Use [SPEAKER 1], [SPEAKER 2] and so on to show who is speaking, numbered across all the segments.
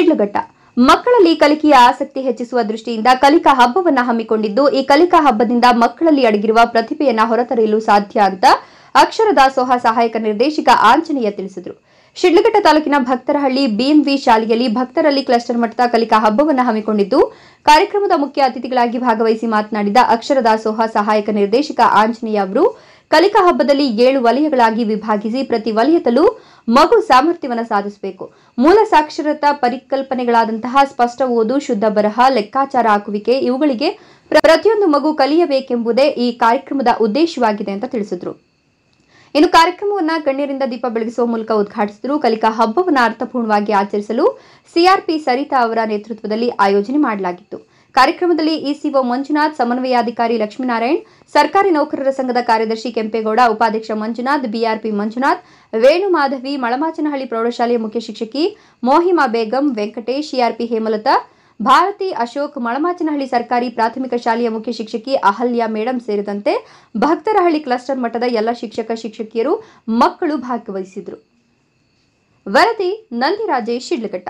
[SPEAKER 1] ಶಿಡ್ಲಘಟ್ಟ ಮಕ್ಕಳಲ್ಲಿ ಕಲಿಕೆಯ ಆಸಕ್ತಿ ಹೆಚ್ಚಿಸುವ ದೃಷ್ಟಿಯಿಂದ ಕಲಿಕಾ ಹಬ್ಬವನ್ನು ಹಮ್ಮಿಕೊಂಡಿದ್ದು, ಈ ಕಲಿಕಾ ಹಬ್ಬದಿಂದ ಮಕ್ಕಳಲ್ಲಿ ಅಡಗಿರುವ ಪ್ರತಿಭೆಯನ್ನು ಹೊರತರಲು ಸಾಧ್ಯ ಅಂತ ಅಕ್ಷರ ದಾಸೋಹ ಸಹಾಯಕ ನಿರ್ದೇಶಕ ಆಂಜನೇಯ ತಿಳಿಸಿದರು. ಶಿಡ್ಲಘಟ್ಟ ತಾಲೂಕಿನ ಭಕ್ತರಹಳ್ಳಿ ಬಿಎಂವಿ ಶಾಲೆಯಲ್ಲಿ ಭಕ್ತರಲ್ಲಿ ಕ್ಲಸ್ಟರ್ ಮಟ್ಟದ ಕಲಿಕಾ ಹಬ್ಬವನ್ನು ಹಮ್ಮಿಕೊಂಡಿದ್ದು, ಕಾರ್ಯಕ್ರಮದ ಮುಖ್ಯ ಅತಿಥಿಗಳಾಗಿ ಭಾಗವಹಿಸಿ ಮಾತನಾಡಿದ ಅಕ್ಷರ ದಾಸೋಹ ಸಹಾಯಕ ನಿರ್ದೇಶಕ ಆಂಜನೇಯ ಅವರು, ಕಲಿಕಾ ಹಬ್ಬದಲ್ಲಿ 7 ವಲಯಗಳಾಗಿ ವಿಭಾಗಿಸಿ ಪ್ರತಿ ವಲಯದಲ್ಲೂ ಮಗು ಸಾಮರ್ಥ್ಯವನ್ನು ಸಾಧಿಸಬೇಕು. ಮೂಲ ಸಾಕ್ಷರತಾ ಪರಿಕಲ್ಪನೆಗಳಾದಂತಹ ಸ್ಪಷ್ಟ ಓದು, ಶುದ್ಧ ಬರಹ, ಲೆಕ್ಕಾಚಾರ ಹಾಕುವಿಕೆ ಇವುಗಳಿಗೆ ಪ್ರತಿಯೊಂದು ಮಗು ಕಲಿಯಬೇಕೆಂಬುದೇ ಈ ಕಾರ್ಯಕ್ರಮದ ಉದ್ದೇಶವಾಗಿದೆ ಅಂತ ತಿಳಿಸಿದರು. ಇನ್ನು ಕಾರ್ಯಕ್ರಮವನ್ನು ಗಣ್ಯರಿಂದ ದೀಪ ಬೆಳಗಿಸುವ ಮೂಲಕ ಉದ್ಘಾಟಿಸಿದರು. ಕಲಿಕಾ ಹಬ್ಬವನ್ನು ಅರ್ಥಪೂರ್ಣವಾಗಿ ಆಚರಿಸಲು ಸಿಆರ್ಪಿ ಸರಿತಾ ಅವರ ನೇತೃತ್ವದಲ್ಲಿ ಆಯೋಜನೆ ಮಾಡಲಾಗಿತ್ತು. ಕಾರ್ಯಕ್ರಮದಲ್ಲಿ ಇಸಿಒ ಮಂಜುನಾಥ್, ಸಮನ್ವಯಾಧಿಕಾರಿ ಲಕ್ಷ್ಮೀನಾರಾಯಣ್, ಸರ್ಕಾರಿ ನೌಕರರ ಸಂಘದ ಕಾರ್ಯದರ್ಶಿ ಕೆಂಪೇಗೌಡ, ಉಪಾಧ್ಯಕ್ಷ ಮಂಜುನಾಥ್, ಬಿಆರ್ಪಿ ಮಂಜುನಾಥ್, ವೇಣು ಮಾಧವಿ, ಮಳಮಾಚನಹಳ್ಳಿ ಪ್ರೌಢಶಾಲೆಯ ಮುಖ್ಯ ಶಿಕ್ಷಕಿ ಮೋಹಿಮಾ ಬೇಗಂ, ವೆಂಕಟೇಶ್, ಸಿಆರ್ಪಿ ಹೇಮಲತಾ, ಭಾರತಿ, ಅಶೋಕ್, ಮಳಮಾಚನಹಳ್ಳಿ ಸರ್ಕಾರಿ ಪ್ರಾಥಮಿಕ ಶಾಲೆಯ ಮುಖ್ಯ ಶಿಕ್ಷಕಿ ಅಹಲ್ಯ ಮೇಡಂ ಸೇರಿದಂತೆ ಭಕ್ತರಹಳ್ಳಿ ಕ್ಲಸ್ಟರ್ ಮಟ್ಟದ ಎಲ್ಲ ಶಿಕ್ಷಕ ಶಿಕ್ಷಕಿಯರು ಮಕ್ಕಳು ಭಾಗವಹಿಸಿದರು. ವರದಿ ನಂದಿರಾಜೇಶ್, ಶಿಡ್ಲಘಟ್ಟ.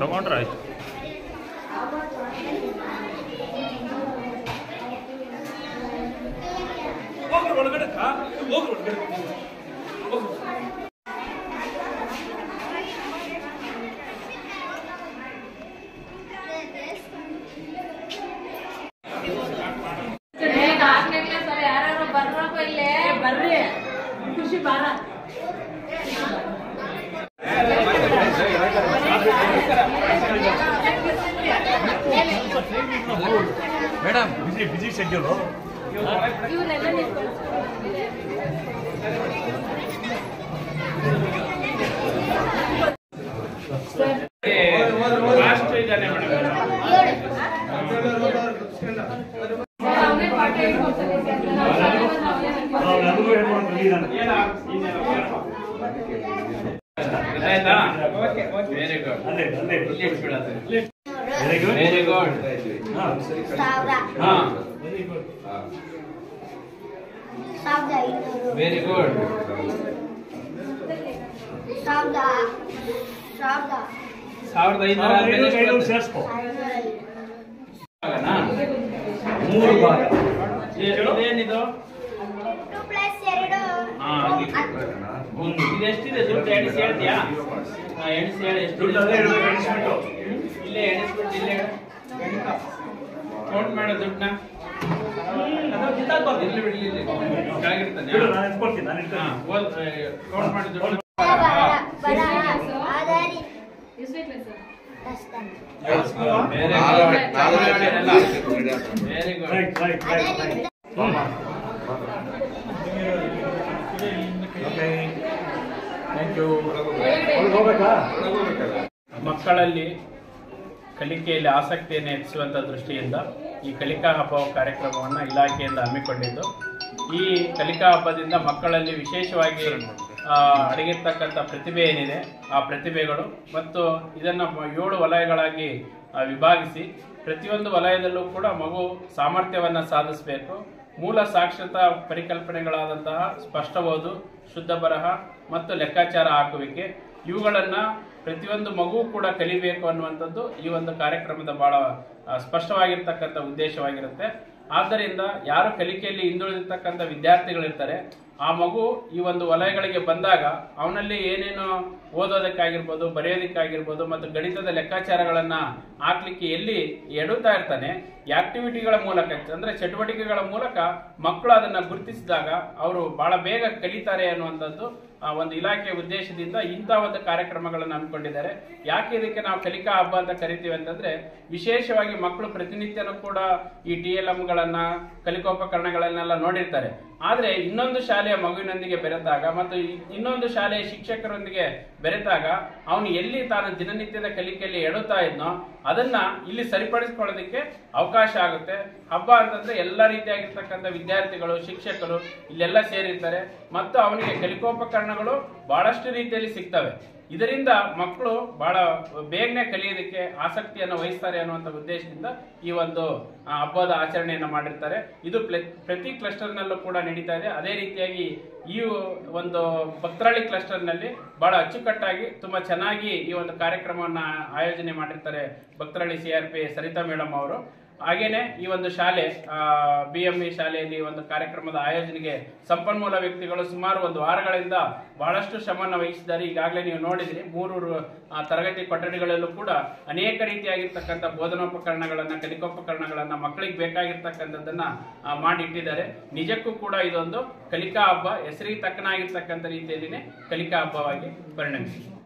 [SPEAKER 2] ತಗೊಂಡ್ರೆ ಆಯ್ತು. ಒಳಗಡೆ ಬರ್ರಿ ಖುಷಿ ಬಾರ madam, busy schedule
[SPEAKER 3] very good. ಏನಿದು ಇದೆಷ್ಟಿದೆ ದುಡ್ಡು ಎಣಿಸಿ ಹೇಳ್ತೀಯಾ? ಎಣಿಸಿ ಹೇಳಿ ಎಷ್ಟು ಇಲ್ಲೇ ಎಣಿಸ್ಬಿಟ್ಟು ಇಲ್ಲೇ ಕೌಂಟ್ ಮಾಡೋ ದುಡ್ಡನ್ನ ಇರ್ಲಿ ಬಿಡ್ಲಿ ಕೆಳಗಿರ್ತಾನೆ ಕೌಂಟ್ ಮಾಡಿ ದುಡ್ಡು ವೆರಿ ಗುಡ್. ಮಕ್ಕಳಲ್ಲಿ ಕಲಿಕೆಯಲ್ಲಿ ಆಸಕ್ತಿಯನ್ನು ಹೆಚ್ಚಿಸುವಂಥ ದೃಷ್ಟಿಯಿಂದ ಈ ಕಲಿಕಾ ಹಬ್ಬ ಕಾರ್ಯಕ್ರಮವನ್ನು ಇಲಾಖೆಯಿಂದ ಹಮ್ಮಿಕೊಂಡಿದ್ದು, ಈ ಕಲಿಕಾ ಹಬ್ಬದಿಂದ ಮಕ್ಕಳಲ್ಲಿ ವಿಶೇಷವಾಗಿ ಅಡಗಿರ್ತಕ್ಕಂಥ ಪ್ರತಿಭೆ ಏನಿದೆ ಆ ಪ್ರತಿಭೆಗಳು ಮತ್ತು ಇದನ್ನು 7 ವಲಯಗಳಾಗಿ ವಿಭಾಗಿಸಿ ಪ್ರತಿಯೊಂದು ವಲಯದಲ್ಲೂ ಕೂಡ ಮಗು ಸಾಮರ್ಥ್ಯವನ್ನು ಸಾಧಿಸಬೇಕು. ಮೂಲ ಸಾಕ್ಷರತಾ ಪರಿಕಲ್ಪನೆಗಳಾದಂತಹ ಸ್ಪಷ್ಟ ಓದು, ಶುದ್ಧ ಬರಹ ಮತ್ತು ಲೆಕ್ಕಾಚಾರ ಹಾಕುವಿಕೆ ಇವುಗಳನ್ನು ಪ್ರತಿಯೊಂದು ಮಗು ಕೂಡ ಕಲಿಬೇಕು ಅನ್ನುವಂಥದ್ದು ಈ ಒಂದು ಕಾರ್ಯಕ್ರಮದ ಬಹಳ ಸ್ಪಷ್ಟವಾಗಿರ್ತಕ್ಕಂಥ ಉದ್ದೇಶವಾಗಿರುತ್ತೆ. ಆದ್ದರಿಂದ ಯಾರು ಕಲಿಕೆಯಲ್ಲಿ ಹಿಂದುಳಿದಿರ್ತಕ್ಕಂಥ ವಿದ್ಯಾರ್ಥಿಗಳಿರ್ತಾರೆ ಆ ಮಗು ಈ ಒಂದು ವಲಯಗಳಿಗೆ ಬಂದಾಗ ಅವನಲ್ಲಿ ಏನೇನು ಓದೋದಕ್ಕಾಗಿರ್ಬೋದು, ಬರೆಯೋದಕ್ಕಾಗಿರ್ಬೋದು ಮತ್ತು ಗಣಿತದ ಲೆಕ್ಕಾಚಾರಗಳನ್ನ ಹಾಕ್ಲಿಕ್ಕೆ ಎಲ್ಲಿ ಎಡುತ್ತಾ ಇರ್ತಾನೆ, ಆಕ್ಟಿವಿಟಿಗಳ ಮೂಲಕ ಅಂದ್ರೆ ಚಟುವಟಿಕೆಗಳ ಮೂಲಕ ಮಕ್ಕಳು ಅದನ್ನ ಗುರುತಿಸಿದಾಗ ಅವರು ಬಹಳ ಬೇಗ ಕಲಿತಾರೆ ಅನ್ನುವಂಥದ್ದು ಒಂದು ಇಲಾಖೆಯ ಉದ್ದೇಶದಿಂದ ಇಂಥ ಒಂದು ಕಾರ್ಯಕ್ರಮಗಳನ್ನು ಹಮ್ಮಿಕೊಂಡಿದ್ದಾರೆ. ಯಾಕೆ ಇದಕ್ಕೆ ನಾವು ಕಲಿಕಾ ಹಬ್ಬ ಅಂತ ಕರಿತೀವಿ ಅಂತಂದ್ರೆ, ವಿಶೇಷವಾಗಿ ಮಕ್ಕಳು ಪ್ರತಿನಿತ್ಯನೂ ಕೂಡ ಈ TLM ಕಲಿಕೋಪಕರಣಗಳನ್ನೆಲ್ಲ ನೋಡಿರ್ತಾರೆ. ಆದ್ರೆ ಇನ್ನೊಂದು ಶಾಲೆಯ ಮಗುವಿನೊಂದಿಗೆ ಬೆರೆತಾಗ ಮತ್ತು ಇನ್ನೊಂದು ಶಾಲೆಯ ಶಿಕ್ಷಕರೊಂದಿಗೆ ಬೆರೆತಾಗ ಅವನು ಎಲ್ಲಿ ತಾನು ದಿನನಿತ್ಯದ ಕಲಿಕೆಯಲ್ಲಿ ಎಡುತ್ತಾ ಇದ್ನೋ ಅದನ್ನ ಇಲ್ಲಿ ಸರಿಪಡಿಸಿಕೊಳ್ಳೋದಕ್ಕೆ ಅವಕಾಶ ಆಗುತ್ತೆ. ಹಬ್ಬ ಅಂತಂದ್ರೆ ಎಲ್ಲ ರೀತಿಯಾಗಿರ್ತಕ್ಕಂಥ ವಿದ್ಯಾರ್ಥಿಗಳು, ಶಿಕ್ಷಕರು ಇಲ್ಲೆಲ್ಲ ಸೇರಿರ್ತಾರೆ ಮತ್ತು ಅವನಿಗೆ ಕಲಿಕೋಪಕರಣಗಳು ಬಹಳಷ್ಟು ರೀತಿಯಲ್ಲಿ ಸಿಗ್ತವೆ. ಇದರಿಂದ ಮಕ್ಕಳು ಬಹಳ ಬೇಗನೆ ಕಲಿಯೋದಕ್ಕೆ ಆಸಕ್ತಿಯನ್ನು ವಹಿಸ್ತಾರೆ ಅನ್ನುವಂಥ ಉದ್ದೇಶದಿಂದ ಈ ಒಂದು ಹಬ್ಬದ ಆಚರಣೆಯನ್ನು ಮಾಡಿರ್ತಾರೆ. ಇದು ಪ್ರತಿ ಕ್ಲಸ್ಟರ್ನಲ್ಲೂ ಕೂಡ ನಡೀತಾ ಇದೆ. ಅದೇ ರೀತಿಯಾಗಿ ಈ ಒಂದು ಭಕ್ತರಳ್ಳಿ ಕ್ಲಸ್ಟರ್ನಲ್ಲಿ ಬಹಳ ಅಚ್ಚುಕಟ್ಟಾಗಿ ತುಂಬಾ ಚೆನ್ನಾಗಿ ಈ ಒಂದು ಕಾರ್ಯಕ್ರಮವನ್ನ ಆಯೋಜನೆ ಮಾಡಿರ್ತಾರೆ ಭಕ್ತರಳ್ಳಿ CRP ಸರಿತಾ ಮೇಡಮ್ ಅವರು. ಹಾಗೇನೆ ಈ ಒಂದು ಶಾಲೆ BME ಶಾಲೆಯಲ್ಲಿ ಒಂದು ಕಾರ್ಯಕ್ರಮದ ಆಯೋಜನೆಗೆ ಸಂಪನ್ಮೂಲ ವ್ಯಕ್ತಿಗಳು ಸುಮಾರು ಒಂದು ವಾರಗಳಿಂದ ಬಹಳಷ್ಟು ಶ್ರಮವನ್ನು ವಹಿಸಿದ್ದಾರೆ. ಈಗಾಗಲೇ ನೀವು ನೋಡಿದ್ರಿ 3 ತರಗತಿ ಕೊಠಡಿಗಳಲ್ಲೂ ಕೂಡ ಅನೇಕ ರೀತಿಯಾಗಿರ್ತಕ್ಕಂಥ ಬೋಧನೋಪಕರಣಗಳನ್ನ, ಕಲಿಕೋಪಕರಣಗಳನ್ನ ಮಕ್ಕಳಿಗೆ ಬೇಕಾಗಿರ್ತಕ್ಕಂಥದ್ದನ್ನ ಮಾಡಿಟ್ಟಿದ್ದಾರೆ. ನಿಜಕ್ಕೂ ಕೂಡ ಇದೊಂದು ಕಲಿಕಾ ಹಬ್ಬ, ಹೆಸರಿಗೆ ತಕ್ಕನಾಗಿರ್ತಕ್ಕಂಥ ರೀತಿಯಲ್ಲಿನೇ ಕಲಿಕಾ ಹಬ್ಬವಾಗಿ ಪರಿಣಮಿಸಿದೆ.